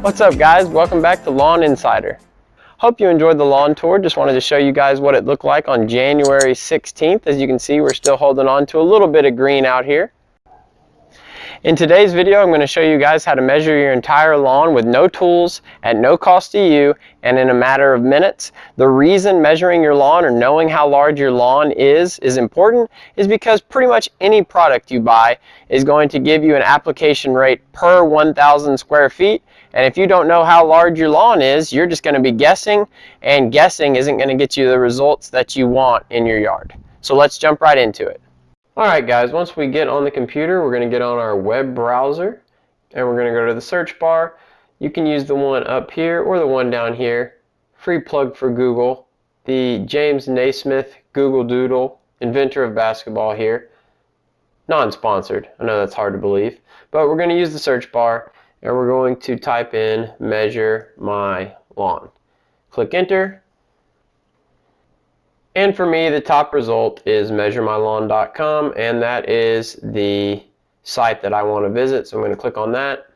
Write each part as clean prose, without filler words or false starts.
What's up guys, welcome back to Lawn Insider. Hope you enjoyed the lawn tour. Just wanted to show you guys what it looked like on January 16th. As you can see, we're still holding on to a little bit of green out here. In today's video, I'm going to show you guys how to measure your entire lawn with no tools, at no cost to you, and in a matter of minutes. The reason measuring your lawn or knowing how large your lawn is important is because pretty much any product you buy is going to give you an application rate per 1,000 square feet. And if you don't know how large your lawn is, you're just going to be guessing, and guessing isn't going to get you the results that you want in your yard. So let's jump right into it. Alright guys, once we get on the computer, we're going to get on our web browser and we're going to go to the search bar. You can use the one up here or the one down here. Free plug for Google. The James Naismith Google Doodle, inventor of basketball here. Non-sponsored. I know that's hard to believe. But we're going to use the search bar and we're going to type in measure my lawn. Click enter. And for me, the top result is measuremylawn.com, and that is the site that I want to visit. So I'm going to click on that.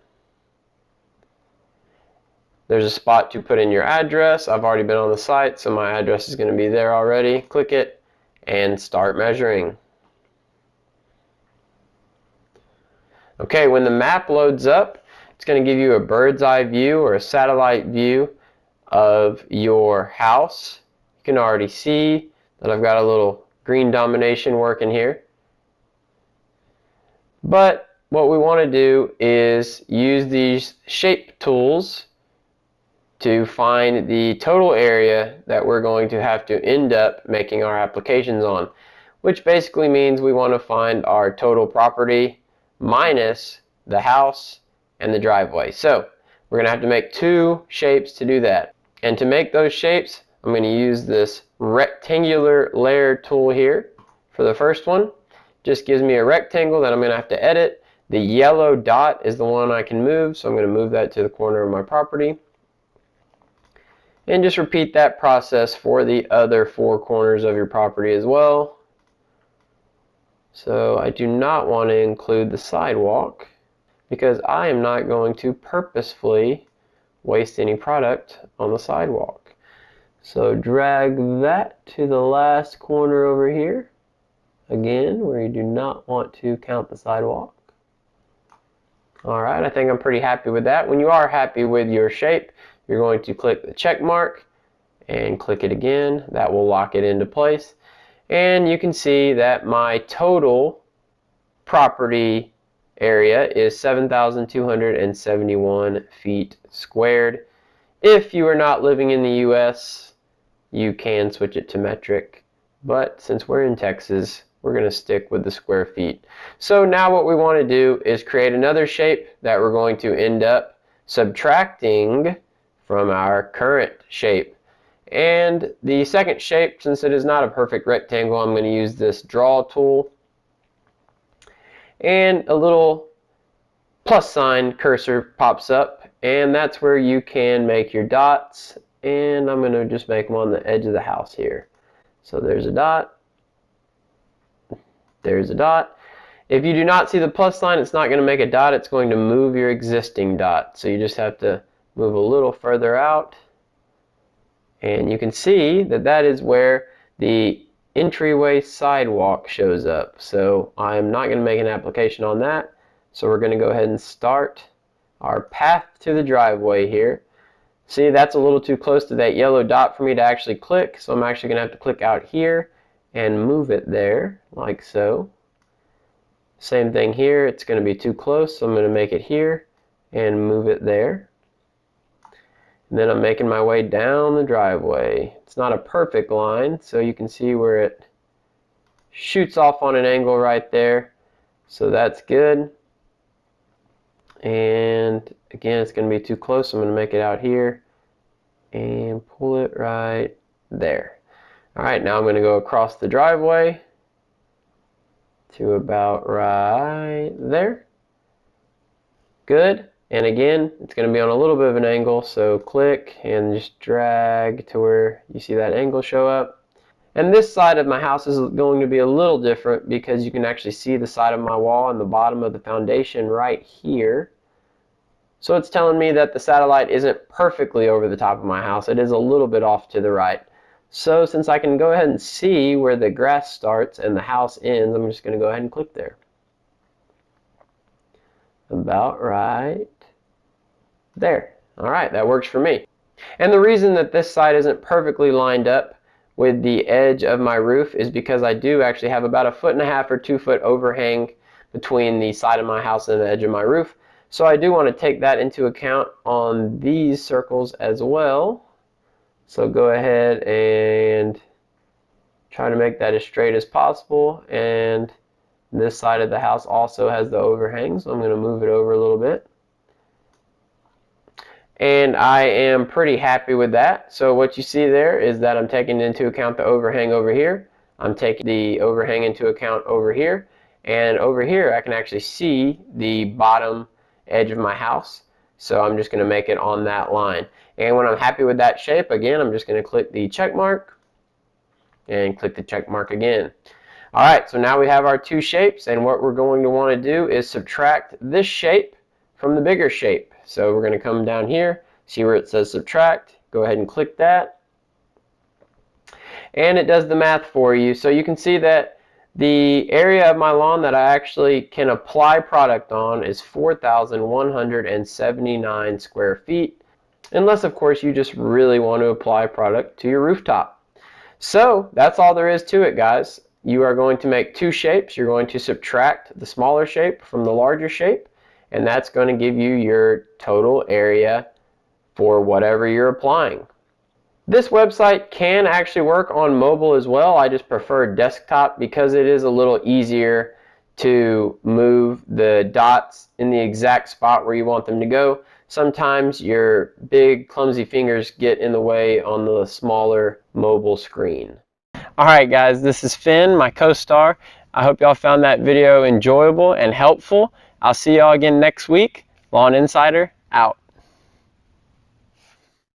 There's a spot to put in your address. I've already been on the site, so my address is going to be there already. Click it and start measuring. Okay, when the map loads up, it's going to give you a bird's eye view or a satellite view of your house. You can already see that I've got a little green domination working here. But what we want to do is use these shape tools to find the total area that we're going to have to end up making our applications on, which basically means we want to find our total property minus the house and the driveway. So we're going to have to make two shapes to do that. And to make those shapes, I'm going to use this rectangular layer tool here for the first one. Just gives me a rectangle that I'm going to have to edit. The yellow dot is the one I can move, so I'm going to move that to the corner of my property. And just repeat that process for the other four corners of your property as well. So I do not want to include the sidewalk because I am not going to purposefully waste any product on the sidewalk. So drag that to the last corner over here, again, where you do not want to count the sidewalk. Alright, I think I'm pretty happy with that. When you are happy with your shape, you're going to click the check mark and click it again. That will lock it into place. And you can see that my total property area is 7,271 feet squared. If you are not living in the US, you can switch it to metric, but since we're in Texas, we're going to stick with the square feet. So now what we want to do is create another shape that we're going to end up subtracting from our current shape. And the second shape, since it is not a perfect rectangle, I'm going to use this draw tool. And a little plus sign cursor pops up, and that's where you can make your dots. And I'm going to just make them on the edge of the house here. So there's a dot. There's a dot. If you do not see the plus sign, it's not going to make a dot. It's going to move your existing dot. So you just have to move a little further out. And you can see that that is where the entryway sidewalk shows up. So I'm not going to make an application on that. So we're going to go ahead and start our path to the driveway here. See, that's a little too close to that yellow dot for me to actually click. So I'm actually going to have to click out here and move it there, like so. Same thing here. It's going to be too close, so I'm going to make it here and move it there. And then I'm making my way down the driveway. It's not a perfect line, so you can see where it shoots off on an angle right there. So that's good. And again, it's going to be too close, so I'm going to make it out here and pull it right there. Alright, now I'm going to go across the driveway to about right there. Good. And again, it's going to be on a little bit of an angle, so click and just drag to where you see that angle show up. And this side of my house is going to be a little different because you can actually see the side of my wall and the bottom of the foundation right here. So it's telling me that the satellite isn't perfectly over the top of my house. It is a little bit off to the right. So since I can go ahead and see where the grass starts and the house ends, I'm just going to go ahead and click there. About right there. All right, that works for me. And the reason that this side isn't perfectly lined up with the edge of my roof is because I do actually have about 1.5 or 2 foot overhang between the side of my house and the edge of my roof. So I do want to take that into account on these circles as well. So go ahead and try to make that as straight as possible. And this side of the house also has the overhang, so I'm going to move it over a little bit. And I am pretty happy with that. So what you see there is that I'm taking into account the overhang over here. I'm taking the overhang into account over here. And over here I can actually see the bottom edge of my house. So I'm just going to make it on that line. And when I'm happy with that shape, again, I'm just going to click the check mark and click the check mark again. Alright, so now we have our two shapes, and what we're going to want to do is subtract this shape from the bigger shape. So we're going to come down here, see where it says subtract, go ahead and click that, and it does the math for you. So you can see that the area of my lawn that I actually can apply product on is 4,179 square feet, unless of course you just really want to apply product to your rooftop. So that's all there is to it, guys. You are going to make two shapes. You're going to subtract the smaller shape from the larger shape, and that's going to give you your total area for whatever you're applying. This website can actually work on mobile as well. I just prefer desktop because it is a little easier to move the dots in the exact spot where you want them to go. Sometimes your big clumsy fingers get in the way on the smaller mobile screen. Alright guys, this is Finn, my co-star. I hope y'all found that video enjoyable and helpful. I'll see y'all again next week. Lawn Insider, out.